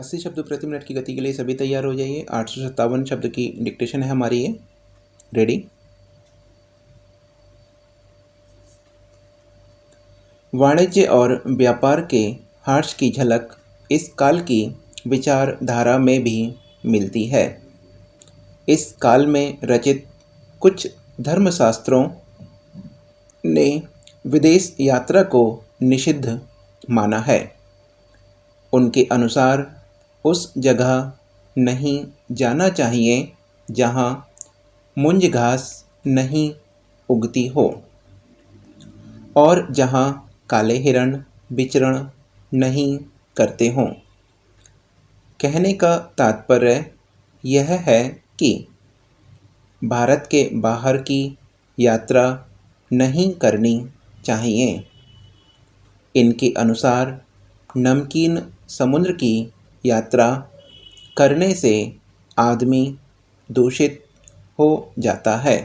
80 शब्द प्रति मिनट की गति के लिए सभी तैयार हो जाइए। 857 शब्द की डिक्टेशन है हमारी ये। रेडी। वाणिज्य और व्यापार के हर्ष की झलक इस काल की विचारधारा में भी मिलती है। इस काल में रचित कुछ धर्मशास्त्रों ने विदेश यात्रा को निषिद्ध माना है। उनके अनुसार उस जगह नहीं जाना चाहिए जहाँ मुंज घास नहीं उगती हो और जहाँ काले हिरण विचरण नहीं करते हों। कहने का तात्पर्य यह है कि भारत के बाहर की यात्रा नहीं करनी चाहिए। इनके अनुसार नमकीन समुद्र की यात्रा करने से आदमी दूषित हो जाता है।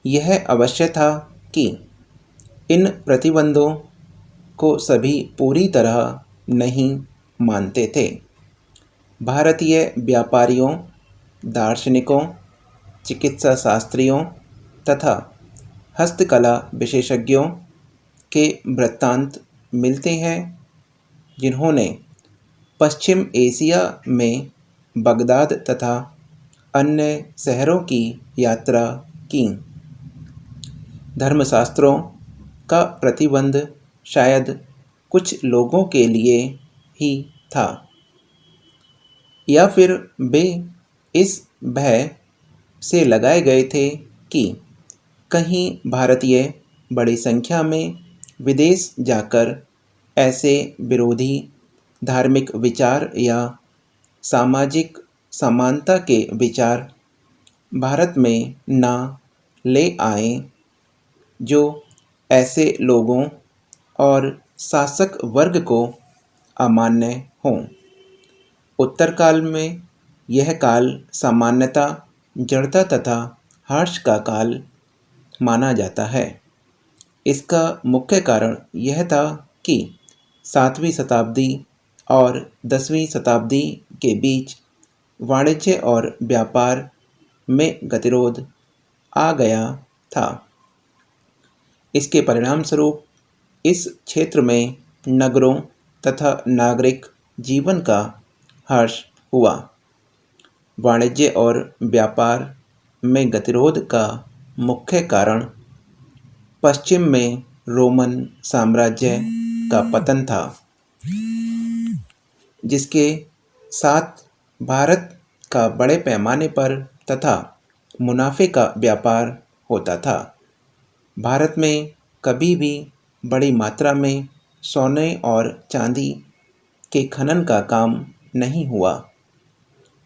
यह अवश्य था कि इन प्रतिबंधों को सभी पूरी तरह नहीं मानते थे। भारतीय व्यापारियों, दार्शनिकों, चिकित्सा शास्त्रियों तथा हस्तकला विशेषज्ञों के वृत्तांत मिलते हैं जिन्होंने पश्चिम एशिया में बगदाद तथा अन्य शहरों की यात्रा की। धर्मशास्त्रों का प्रतिबंध शायद कुछ लोगों के लिए ही था, या फिर वे इस भय से लगाए गए थे कि कहीं भारतीय बड़ी संख्या में विदेश जाकर ऐसे विरोधी धार्मिक विचार या सामाजिक समानता के विचार भारत में ना ले आए जो ऐसे लोगों और शासक वर्ग को अमान्य हों। उत्तर काल में यह काल सामान्यतः जड़ता तथा हर्ष का काल माना जाता है। इसका मुख्य कारण यह था कि 7वीं शताब्दी और 10वीं शताब्दी के बीच वाणिज्य और व्यापार में गतिरोध आ गया था। इसके परिणामस्वरूप इस क्षेत्र में नगरों तथा नागरिक जीवन का हर्ष हुआ। वाणिज्य और व्यापार में गतिरोध का मुख्य कारण पश्चिम में रोमन साम्राज्य का पतन था, जिसके साथ भारत का बड़े पैमाने पर तथा मुनाफे का व्यापार होता था। भारत में कभी भी बड़ी मात्रा में सोने और चांदी के खनन का काम नहीं हुआ।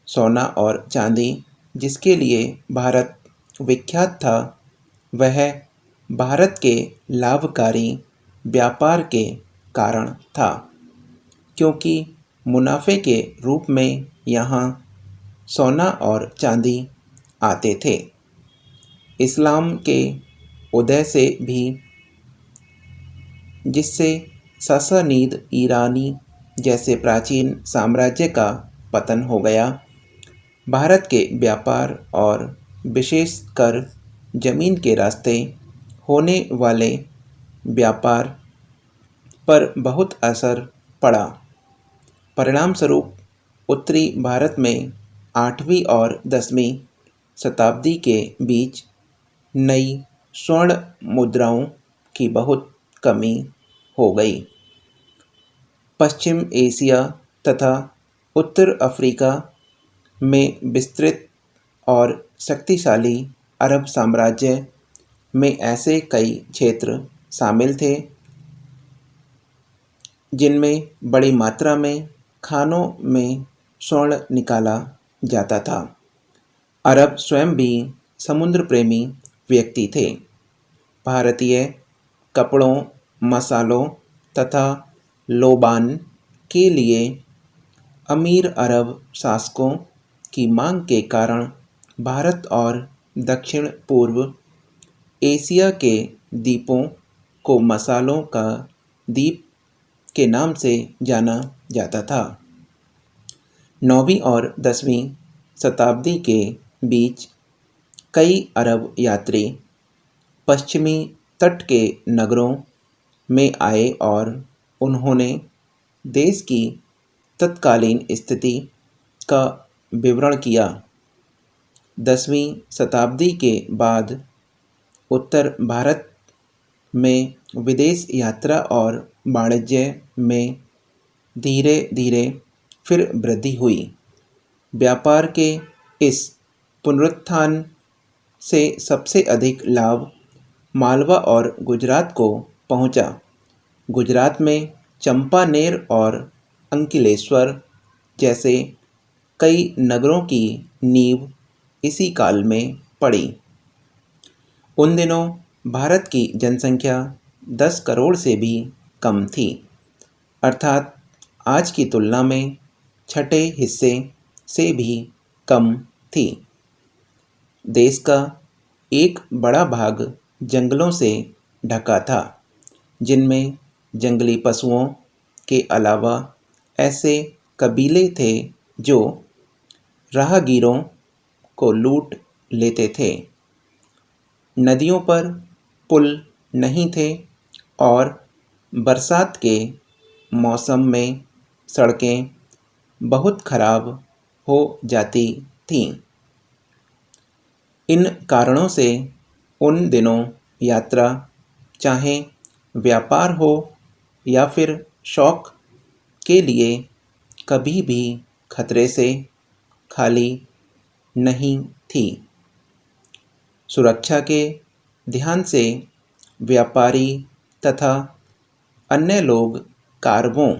सोना और चांदी जिसके लिए भारत विख्यात था, वह भारत के लाभकारी व्यापार के कारण था, क्योंकि मुनाफे के रूप में यहाँ सोना और चांदी आते थे। इस्लाम के उदय से भी, जिससे ससानीद ईरानी जैसे प्राचीन साम्राज्य का पतन हो गया, भारत के व्यापार और विशेषकर जमीन के रास्ते होने वाले व्यापार पर बहुत असर पड़ा। परिणामस्वरूप उत्तरी भारत में 8वीं और 10वीं शताब्दी के बीच नई स्वर्ण मुद्राओं की बहुत कमी हो गई। पश्चिम एशिया तथा उत्तर अफ्रीका में विस्तृत और शक्तिशाली अरब साम्राज्य में ऐसे कई क्षेत्र शामिल थे जिनमें बड़ी मात्रा में खानों में स्वर्ण निकाला जाता था। अरब स्वयं भी समुद्र प्रेमी व्यक्ति थे। भारतीय कपड़ों, मसालों तथा लोबान के लिए अमीर अरब शासकों की मांग के कारण भारत और दक्षिण पूर्व एशिया के द्वीपों को मसालों का द्वीप के नाम से जाना जाता था। 9वीं और 10वीं शताब्दी के बीच कई अरब यात्री पश्चिमी तट के नगरों में आए और उन्होंने देश की तत्कालीन स्थिति का विवरण किया। 10वीं शताब्दी के बाद उत्तर भारत में विदेश यात्रा और वाणिज्य में धीरे धीरे फिर वृद्धि हुई। व्यापार के इस पुनरुत्थान से सबसे अधिक लाभ मालवा और गुजरात को पहुंचा। गुजरात में चंपानेर और अंकिलेश्वर जैसे कई नगरों की नींव इसी काल में पड़ी। उन दिनों भारत की जनसंख्या 10 करोड़ से भी कम थी, अर्थात आज की तुलना में छठे हिस्से से भी कम थी। देश का एक बड़ा भाग जंगलों से ढका था, जिनमें जंगली पशुओं के अलावा ऐसे कबीले थे जो राहगीरों को लूट लेते थे। नदियों पर पुल नहीं थे और बरसात के मौसम में सड़कें बहुत खराब हो जाती थीं। इन कारणों से उन दिनों यात्रा, चाहे व्यापार हो या फिर शौक के लिए, कभी भी खतरे से खाली नहीं थी। सुरक्षा के ध्यान से व्यापारी तथा अन्य लोग कारवों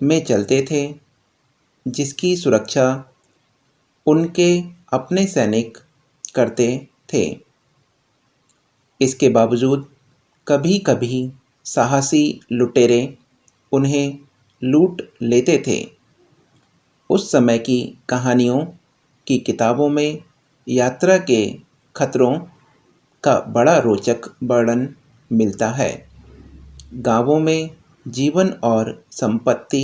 में चलते थे, जिसकी सुरक्षा उनके अपने सैनिक करते थे। इसके बावजूद कभी कभी साहसी लुटेरे उन्हें लूट लेते थे। उस समय की कहानियों की किताबों में यात्रा के खतरों का बड़ा रोचक वर्णन मिलता है। गांवों में जीवन और संपत्ति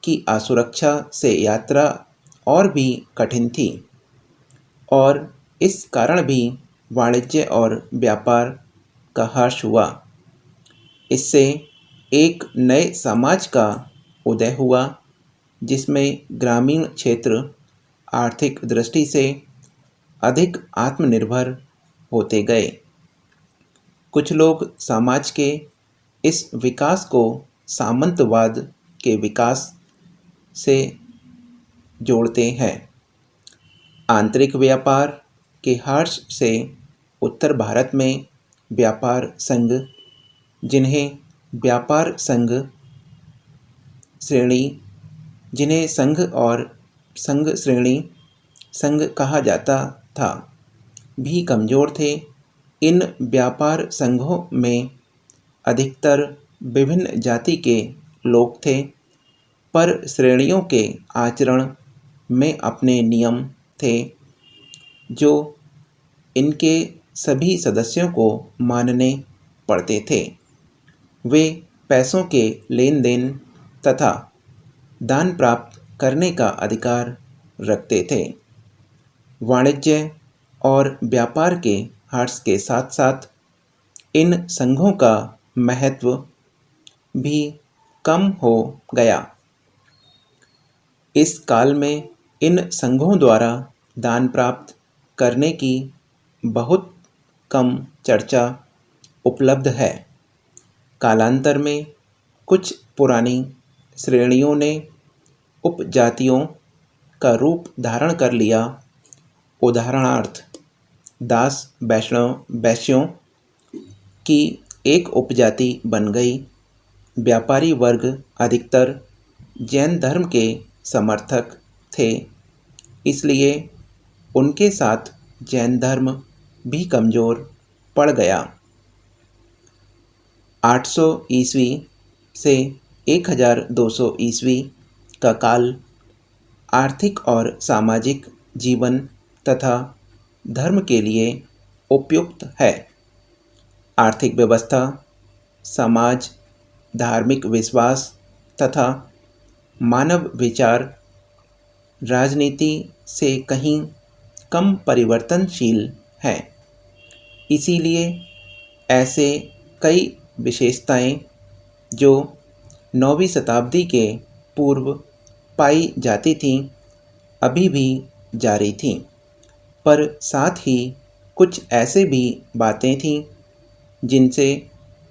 की असुरक्षा से यात्रा और भी कठिन थी और इस कारण भी वाणिज्य और व्यापार का ह्रास हुआ। इससे एक नए समाज का उदय हुआ, जिसमें ग्रामीण क्षेत्र आर्थिक दृष्टि से अधिक आत्मनिर्भर होते गए। कुछ लोग समाज के इस विकास को सामंतवाद के विकास से जोड़ते हैं। आंतरिक व्यापार के ह्रास से उत्तर भारत में व्यापार संघ, जिन्हें व्यापार संघ श्रेणी जिन्हें संघ और संघ श्रेणी संघ कहा जाता था, भी कमज़ोर थे। इन व्यापार संघों में अधिकतर विभिन्न जाति के लोग थे, पर श्रेणियों के आचरण में अपने नियम थे जो इनके सभी सदस्यों को मानने पड़ते थे। वे पैसों के लेन देन तथा दान प्राप्त करने का अधिकार रखते थे। वाणिज्य और व्यापार के ह्रास के साथ साथ इन संघों का महत्व भी कम हो गया। इस काल में इन संघों द्वारा दान प्राप्त करने की बहुत कम चर्चा उपलब्ध है। कालांतर में कुछ पुरानी श्रेणियों ने उपजातियों का रूप धारण कर लिया। उदाहरणार्थ, दास वैश्यों की एक उपजाति बन गई। व्यापारी वर्ग अधिकतर जैन धर्म के समर्थक थे, इसलिए उनके साथ जैन धर्म भी कमज़ोर पड़ गया। 800 ईस्वी से 1200 ईस्वी का काल आर्थिक और सामाजिक जीवन तथा धर्म के लिए उपयुक्त है। आर्थिक व्यवस्था, समाज, धार्मिक विश्वास तथा मानव विचार राजनीति से कहीं कम परिवर्तनशील है। इसीलिए ऐसे कई विशेषताएं जो 9वीं शताब्दी के पूर्व पाई जाती थीं अभी भी जारी थीं, पर साथ ही कुछ ऐसे भी बातें थीं जिनसे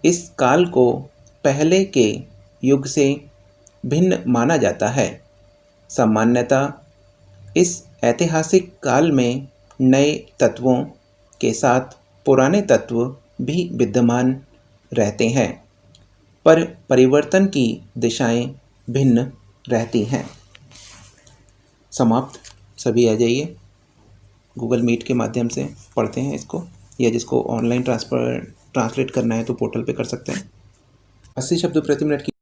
इस काल को पहले के युग से भिन्न माना जाता है। सामान्यतः इस ऐतिहासिक काल में नए तत्वों के साथ पुराने तत्व भी विद्यमान रहते हैं, पर परिवर्तन की दिशाएं भिन्न रहती हैं। समाप्त। सभी आ जाइए, गूगल मीट के माध्यम से पढ़ते हैं इसको, या जिसको ऑनलाइन ट्रांसलेट करना है तो पोर्टल पे कर सकते हैं। 80 शब्द प्रति मिनट की